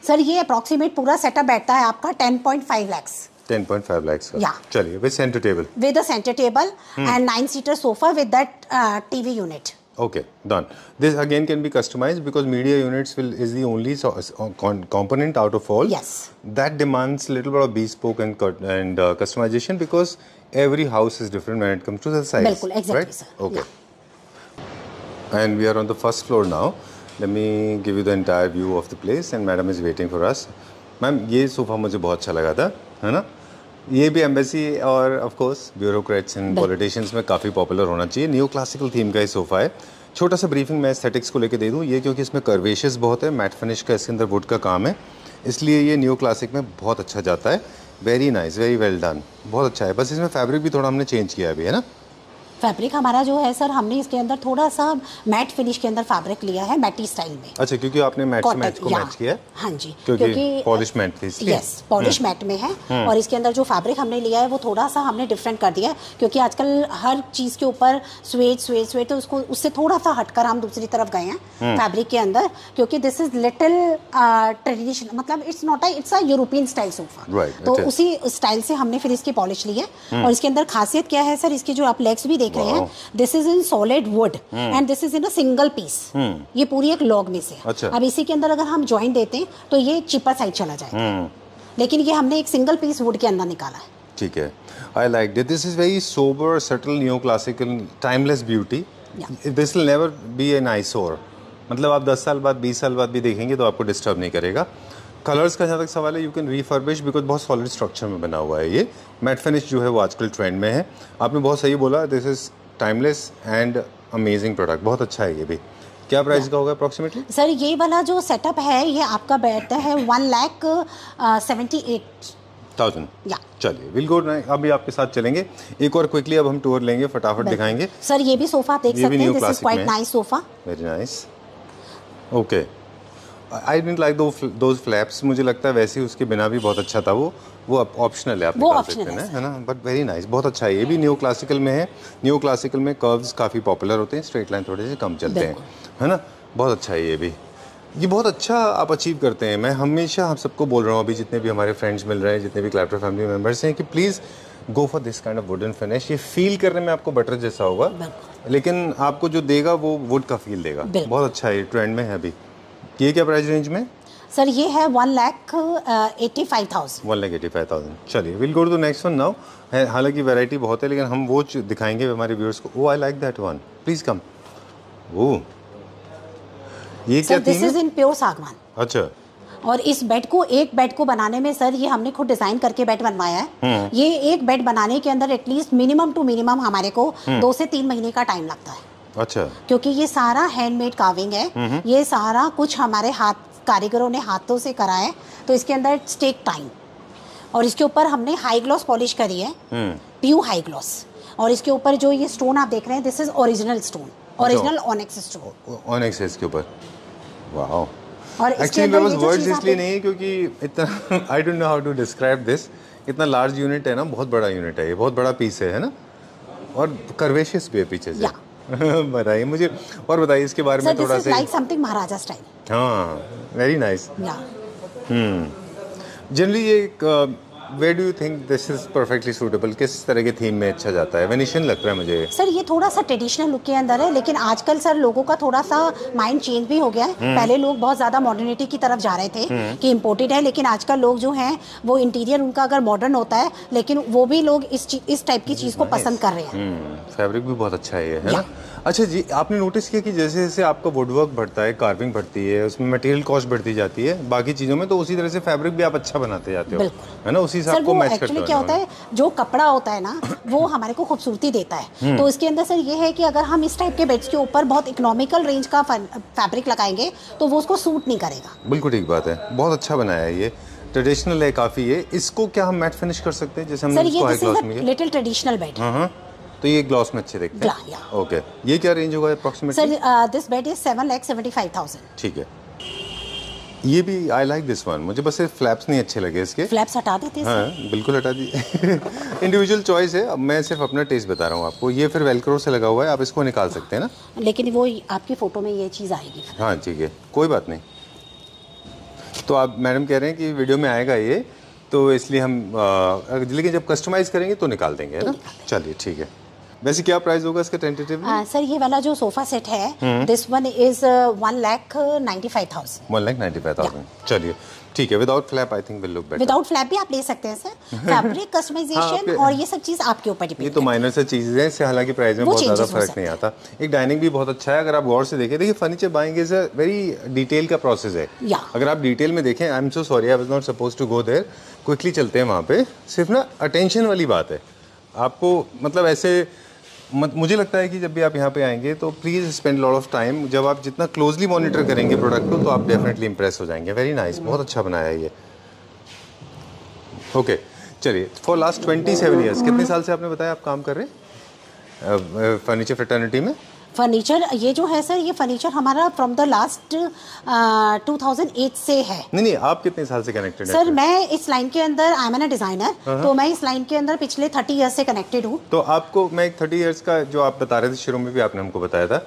सर? ये अप्रोक्सीमेट पूरा सेटअप बैठता है आपका 10.5 लाख। 10.5 lakhs का। चलिए, with centre table, with a centre table and 9 seater sofa with that TV unit. Okay, done. This again can be customized because media units is the only component out of all. Yes. That demands a little bit of bespoke and customization because every house is different when it comes to the size. बिल्कुल, exactly, right? sir. Okay. Yeah. And we are on the first floor now. Let me give you the entire view of the place and madam is waiting for us. Ma'am, ये sofa मुझे बहुत अच्छा लगा था, है ना? ये भी एम्बेसी और of course bureaucrats and politicians में काफ़ी पॉपुलर होना चाहिए। न्यू क्लासिकल थीम का ये सोफ़ा है। छोटा सा ब्रीफिंग मैं एस्थेटिक्स को लेके दे दूँ, ये क्योंकि इसमें कर्वेशस बहुत है, मैट फिनिश का इसके अंदर वुड का काम है। इसलिए ये न्यू क्लासिक में बहुत अच्छा जाता है। Very nice, very well done, बहुत अच्छा है। बस इसमें फैब्रिक भी थोड़ा हमने चेंज किया अभी, है ना? फैब्रिक हमारा जो है सर, हमने इसके अंदर थोड़ा सा मैट फिनिश के अंदर फैब्रिक लिया है, मैटी स्टाइल में। अच्छा, क्योंकि आपने मैट से मैच को मैच किया है। हाँ जी, क्योंकि पॉलिश मैट थी इसलिए। यस, पॉलिश मैट में है। और इसके अंदर जो फैब्रिक हमने लिया है वो थोड़ा सा हमने डिफरेंट कर दिया है, क्योंकि आजकल हर चीज़ के ऊपर स्वेट, तो उसको उससे थोड़ा सा हटकर हम दूसरी तरफ गए हैं फैब्रिक के अंदर, क्योंकि दिस इज लिटिल ट्रेडिशनल, मतलब it's a European style sofa. तो उसी स्टाइल से हमने फिर इसकी पॉलिश ली है। और इसके अंदर खासियत क्या है सर, इसकी जो आप लेग्स भी देख रहे हैं, this is in solid wood and this is in a single piece. ये पूरी एक लॉग में से। अच्छा। अब इसी के अंदर अगर हम जॉइंट देते हैं तो ये चीपर साइड चला जाएगा, लेकिन ये हमने एक सिंगल पीस वुड के अंदर निकाला है। ठीक है, I like this. This is very sober, subtle, new classical, timeless beauty. This will never be an eyesore, मतलब आप 10 साल बाद 20 साल बाद भी देखेंगे तो आपको डिस्टर्ब नहीं करेगा। कलर्स का जहाँ तक सवाल है, यू कैन रिफर्बिश, बिकॉज बहुत सॉलिड स्ट्रक्चर में बना हुआ है ये। मैट फिनिश जो है वो आजकल ट्रेंड में है। आपने बहुत सही बोला, this is timeless and amazing product, बहुत अच्छा है ये भी। क्या प्राइस का होगा अप्रॉक्सीमेटली? सर ये वाला जो सेटअप है ये आपका बैठता है 1,78,000। या चलिए, विल गो। अभी आपके साथ चलेंगे एक और क्विकली, अब हम टूर लेंगे, फटाफट दिखाएंगे। सर ये भी सोफा आप देख सकते हैं, this is quite nice sofa, very nice. Okay, I didn't like those flaps, मुझे लगता है वैसे ही उसके बिना भी बहुत अच्छा था। वो ऑप्शनल है, आप निकाल सकते हैं, है ना? बट वेरी नाइस, बहुत अच्छा है। ये भी न्यू क्लासिकल में है। न्यू क्लासिकल में कर्व्स काफ़ी पॉपुलर होते हैं, स्ट्रेट लाइन थोड़े से कम चलते हैं, है ना? बहुत अच्छा है ये भी। ये बहुत अच्छा आप अचीव करते हैं। मैं हमेशा हम सबको बोल रहा हूँ, अभी जितने भी हमारे फ्रेंड्स मिल रहे हैं, जितने भी क्लैप्टर फैमिली मेम्बर्स हैं, कि please go for this kind of wooden finish. ये फील करने में आपको बटर जैसा होगा, लेकिन आपको जो देगा वो वुड का फील देगा। बहुत अच्छा है, ट्रेंड में है अभी। ये क्या प्राइस रेंज में? सर ये है 1,85,000। 1,85,000। चलिए, will go to the next one now. हालांकि वैरायटी बहुत है, लेकिन हम वो दिखाएंगे हमारे व्यूअर्स को। Oh, I like that one, please come. वो ये क्या दिस इज इन प्योर सागवान। अच्छा। और इस बेड को बनाने में सर, ये हमने खुद डिजाइन करके बेड बनवाया है। ये एक बेड बनाने के अंदर एटलीस्ट मिनिमम टू मिनिमम हमारे को 2 से 3 महीने का टाइम लगता है। अच्छा। क्योंकि ये सारा हैंडमेड कार्विंग है, ये सारा कुछ हमारे कारीगरों ने हाथों से करा है, तो इसके अंदर टेक टाइम। और इसके ऊपर हमने हाई ग्लॉस पॉलिश करी है, प्योर हाई ग्लॉस। और इसके ऊपर जो ये स्टोन आप देख रहे हैं, this is original stone, original onyx stone. Onyx है इसके ऊपर, वाओ। और एक्चुअली मेरे पास वर्ड्स इसलिए नहीं है क्योंकि इतना I don't know how to describe this. इतना लार्ज यूनिट है ना, बहुत बड़ा यूनिट है ये, बहुत बड़ा पीस है ना? और कर्वेशियस भी है पीछे से। बताइए मुझे, और बताइए इसके बारे में थोड़ा सा। Like something maharaja style. हाँ, वेरी नाइस। जनरली ये where do you think this is perfectly suitable? किस तरह के थीम में अच्छा जाता है? वेनेशियन लगता है मुझे। सर ये थोड़ा सा ट्रेडिशनल लुक के अंदर है, लेकिन आजकल सर लोगों का थोड़ा सा माइंड चेंज भी हो गया है। पहले लोग बहुत ज्यादा मॉडर्निटी की तरफ जा रहे थे कि इम्पोर्टेड है, लेकिन आजकल लोग जो हैं वो इंटीरियर उनका अगर मॉडर्न होता है, लेकिन वो भी लोग इस टाइप की चीज को पसंद कर रहे हैं। फैब्रिक भी बहुत अच्छा है ना? अच्छा जी, आपने नोटिस किया कि जैसे जैसे आपका वुडवर्क बढ़ता है, कार्विंग बढ़ती है, उसमें मटेरियल कॉस्ट बढ़ती जाती है बाकी चीज़ों में, तो उसी तरह से फैब्रिक भी आप अच्छा बनाते जाते हो, है ना? उसी से आपको मैच करते हो। क्या होता है, जो कपड़ा होता है ना, वो हमारे को खूबसूरती देता है। तो इसके अंदर सर ये है कि अगर हम इस टाइप के बेड्स के ऊपर बहुत इकोनॉमिकल रेंज का फैब्रिक लगाएंगे तो वो उसको सूट नहीं करेगा। बिल्कुल ठीक बात है, बहुत अच्छा बनाया है ये, ट्रेडिशनल है काफ़ी। ये इसको क्या हम मैट फिनिश कर सकते हैं? जैसे हमने इसको हाई ग्लॉस में, लिटिल ट्रेडिशनल बेड। तो ये ग्लॉस में अच्छे देखते हैं। ओके, ये क्या रेंज होगा approximately? Sir this bed is 7,75,000। ठीक है, ये भी आई लाइक दिस वन। मुझे बस फ्लैप्स नहीं अच्छे लगे इसके। फ्लैप्स हटा देते हैं? हाँ बिल्कुल हटा दिए। इंडिविजुअल चॉइस है, अब मैं सिर्फ अपना टेस्ट बता रहा हूँ आपको। ये फिर वेलक्रो से लगा हुआ है, आप इसको निकाल सकते हैं ना, लेकिन वो आपकी फोटो में ये चीज़ आएगी। हाँ ठीक है, कोई बात नहीं। तो आप मैडम कह रहे हैं कि वीडियो में आएगा ये, तो इसलिए हम लेकिन जब कस्टमाइज़ करेंगे तो निकाल देंगे, है ना? चलिए ठीक है। वैसे क्या प्राइस होगा इसका टेंटेटिवली? सर ये वाला जो सोफा सेट है, दिस वन इज 1,95,000। 1,95,000। चलिए ठीक है, without flap I think will look better. Without flap भी आप ले सकते हैं सर। फैब्रिक कस्टमाइजेशन और ये सब चीज़ आपके ऊपर डिपेंड। ये तो माइनर से चीज़ें हैं, इससे हालांकि प्राइस में बहुत ज़्यादा फर्क नहीं आता। एक डाइनिंग भी बहुत अच्छा है, अगर आप गौर से देखें। देखिए furniture buying is a very detail का प्रोसेस है। अगर आप डिटेल में देखें, I am so sorry, I was not suppose to go there. Quickly चलते हैं वहाँ पे। सिर्फ ना अटेंशन वाली बात है, आपको मतलब ऐसे मुझे लगता है कि जब भी आप यहाँ पे आएंगे तो please spend lot of time. जब आप जितना क्लोजली मॉनिटर करेंगे प्रोडक्ट को तो आप डेफिनेटली इंप्रेस हो जाएंगे। वेरी नाइस, बहुत अच्छा बनाया है ये। ओके चलिए, फॉर लास्ट 27 ईयर्स, कितने साल से आपने बताया आप काम कर रहे हैं फर्नीचर फ्रेटर्निटी में? फर्नीचर ये जो है सर, ये फर्नीचर हमारा फ्रॉम द लास्ट 2008 से है। नहीं, आप कितने साल से कनेक्टेड हैं? सर मैं इस लाइन के अंदर, आई एम एन डिजाइनर, तो मैं इस लाइन के अंदर पिछले 30 ईयर्स से कनेक्टेड हूँ। तो आपको मैं 30 ईयर्स का जो आप बता रहे थे शुरू में भी आपने हमको बताया था,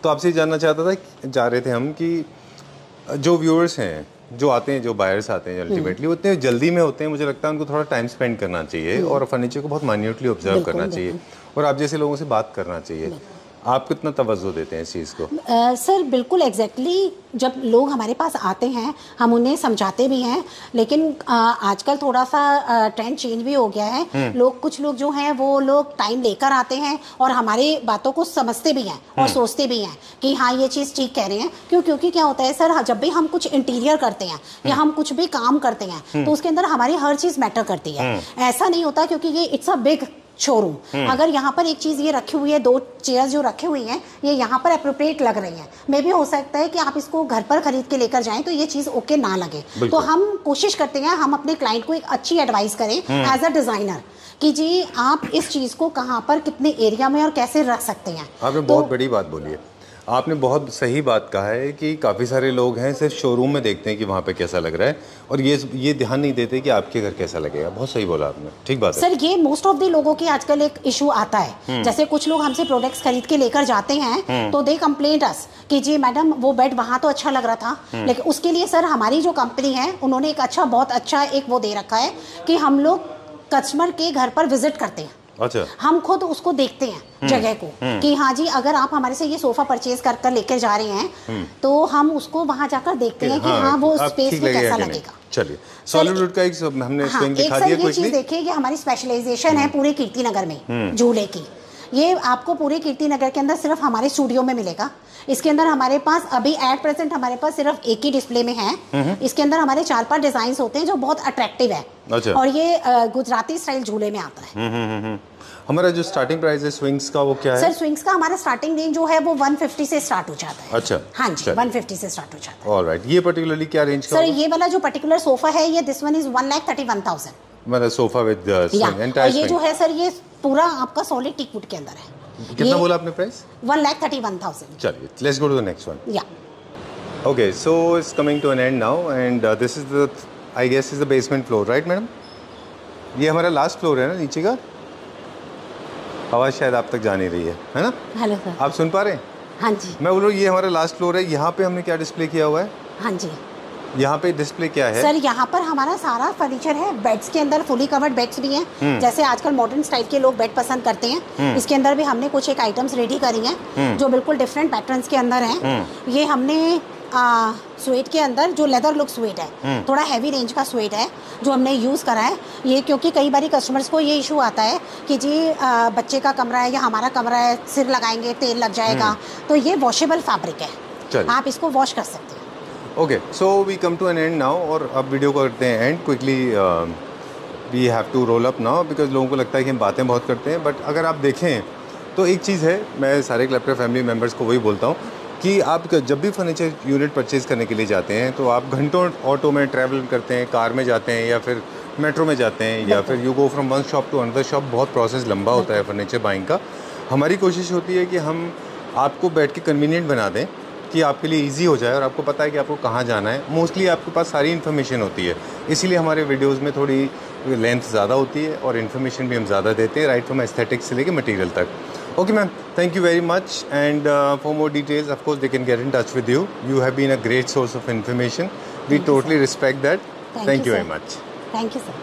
तो आपसे जानना चाह रहे थे हम कि जो व्यूअर्स हैं, जो आते हैं, जो बायर्स आते हैं अल्टीमेटली उतने जल्दी में होते हैं, मुझे लगता है उनको थोड़ा टाइम स्पेंड करना चाहिए और फर्नीचर को बहुत माइन्यूटली ऑब्जर्व करना चाहिए और आप जैसे लोगों से बात करना चाहिए। आप कितना तवज्जो देते हैं इस चीज़ को? सर बिल्कुल एग्जैक्टली, जब लोग हमारे पास आते हैं हम उन्हें समझाते भी हैं, लेकिन आजकल थोड़ा सा ट्रेंड चेंज भी हो गया है। कुछ लोग जो हैं वो लोग टाइम लेकर आते हैं और हमारी बातों को समझते भी हैं और सोचते भी हैं कि हाँ ये चीज़ ठीक कह रहे हैं। क्योंकि क्या होता है सर, जब भी हम कुछ इंटीरियर करते हैं या हम कुछ भी काम करते हैं तो उसके अंदर हमारी हर चीज़ मैटर करती है। ऐसा नहीं होता क्योंकि ये इट्स अ बिग शोरूम, अगर यहाँ पर एक चीज़ ये रखी हुई है, 2 चेयर्स जो रखी हुई हैं ये यहाँ पर अप्रोप्रिएट लग रही हैं, मे भी हो सकता है कि आप इसको घर पर खरीद के लेकर जाएं तो ये चीज़ ओके ना लगे। तो हम कोशिश करते हैं हम अपने क्लाइंट को एक अच्छी एडवाइस करें एज अ डिज़ाइनर कि जी आप इस चीज़ को कहाँ पर कितने एरिया में और कैसे रख सकते हैं। आपने बहुत बड़ी बात बोली है, आपने बहुत सही बात कहा है कि काफ़ी सारे लोग हैं सिर्फ शोरूम में देखते हैं कि वहाँ पे कैसा लग रहा है और ये ध्यान नहीं देते कि आपके घर कैसा लगेगा। बहुत सही बोला आपने, ठीक बात है सर। ये मोस्ट ऑफ द लोगों की आजकल एक इशू आता है, जैसे कुछ लोग हमसे प्रोडक्ट्स खरीद के लेकर जाते हैं तो दे कंप्लेंट अस कि जी मैडम वो बेड वहाँ तो अच्छा लग रहा था, लेकिन उसके लिए सर हमारी जो कंपनी है उन्होंने एक बहुत अच्छा एक वो दे रखा है कि हम लोग कस्टमर के घर पर विजिट करते हैं। अच्छा, हम खुद उसको देखते हैं जगह को कि हाँ जी अगर आप हमारे से ये सोफा परचेज कर लेकर जा रहे हैं तो हम उसको वहां जाकर देखते हैं कि हाँ वो स्पेस में कैसा लगेगा। चलिए, सॉलिड वुड का एक हमने स्विंग दिखा दिया। ये चीज देखिए कि हमारी स्पेशलाइजेशन है पूरे कीर्तिनगर में झूले की। ये आपको पूरे कीर्तिनगर के अंदर सिर्फ हमारे स्टूडियो में मिलेगा। इसके अंदर हमारे पास अभी एट प्रेजेंट हमारे पास सिर्फ एक ही डिस्प्ले में है। इसके अंदर हमारे 4-5 डिजाइन होते हैं जो बहुत अट्रैक्टिव है। अच्छा। और ये गुजराती स्टाइल झूले में आता है। हमारा जो स्टार्टिंग प्राइस है स्विंग्स का वो क्या है? सर स्विंग्स का हमारा स्टार्टिंग रेंज जो है वो 150 से स्टार्ट हो जाता है। अच्छा, हाँ जी 150 से स्टार्ट हो जाता है। ऑलराइट, ये पर्टिकुलरली क्या रेंज का? सर ये वाला जो पर्टिकुलर सोफा है ये दिस वन इज 1,31,000। मतलब सोफा विद स्विंग एंड ये जो है सर ये पूरा आपका सॉलिड टीक वुड के अंदर है। कितना बोला आपने प्राइस? 1,31,000। चलिए, let's go to the next one. या okay, so it's coming to an end now and this is the I guess is the basement floor, right madam? ये हमारा लास्ट फ्लोर है ना नीचे का? आवाज़ शायद आप तक जा नहीं रही है ना? हेलो सर, आप सुन पा रहे हैं? हाँ जी। मैं बोल रहा हूँ ये हमारा लास्ट फ्लोर है। यहाँ पे हमने क्या डिस्प्ले किया हुआ है? हाँ जी यहाँ पे डिस्प्ले क्या है? सर यहाँ पर हमारा सारा फर्नीचर है। बेड्स के अंदर फुली कवर्ड बेड्स भी हैं, जैसे आजकल मॉडर्न स्टाइल के लोग बेड पसंद करते हैं। इसके अंदर भी हमने कुछ एक आइटम्स रेडी करी हैं जो बिल्कुल डिफरेंट पैटर्न्स के अंदर हैं। ये हमने स्वेट के अंदर जो लेदर लुक स्वेट है, थोड़ा हैवी रेंज का स्वेट है जो हमने यूज़ करा है। ये क्योंकि कई बार कस्टमर्स को ये इशू आता है कि जी बच्चे का कमरा है या हमारा कमरा है, सिर लगाएंगे तेल लग जाएगा, तो ये वॉशेबल फैब्रिक है, आप इसको वॉश कर सकते हैं। Okay, so we come to an end now और अब वीडियो को करते हैं and quickly we have to roll up now because लोगों को लगता है कि हम बातें बहुत करते हैं, बट अगर आप देखें तो एक चीज़ है, मैं सारे क्लैप्टर फैमिली मेम्बर्स को वही बोलता हूँ कि आप जब भी फर्नीचर यूनिट परचेज़ करने के लिए जाते हैं तो आप घंटों ऑटो में ट्रैवल करते हैं, कार में जाते हैं या फिर मेट्रो में जाते हैं या फिर you go from one shop to another shop. बहुत प्रोसेस लंबा होता है फर्नीचर बाइंग का। हमारी कोशिश होती है कि हम आपको बैठ के कन्वीनियंट बना दें कि आपके लिए इजी हो जाए और आपको पता है कि आपको कहाँ जाना है। मोस्टली आपके पास सारी इन्फॉर्मेशन होती है, इसीलिए हमारे वीडियोस में थोड़ी लेंथ ज़्यादा होती है और इन्फॉर्मेशन भी हम ज़्यादा देते हैं, राइट फ्रॉम एस्थेटिक्स से लेके मटेरियल तक। Okay ma'am, thank you very much and for more details of course they can get in touch with you. You have been a great source of information. We totally respect that. Thank you very much. Thank you sir.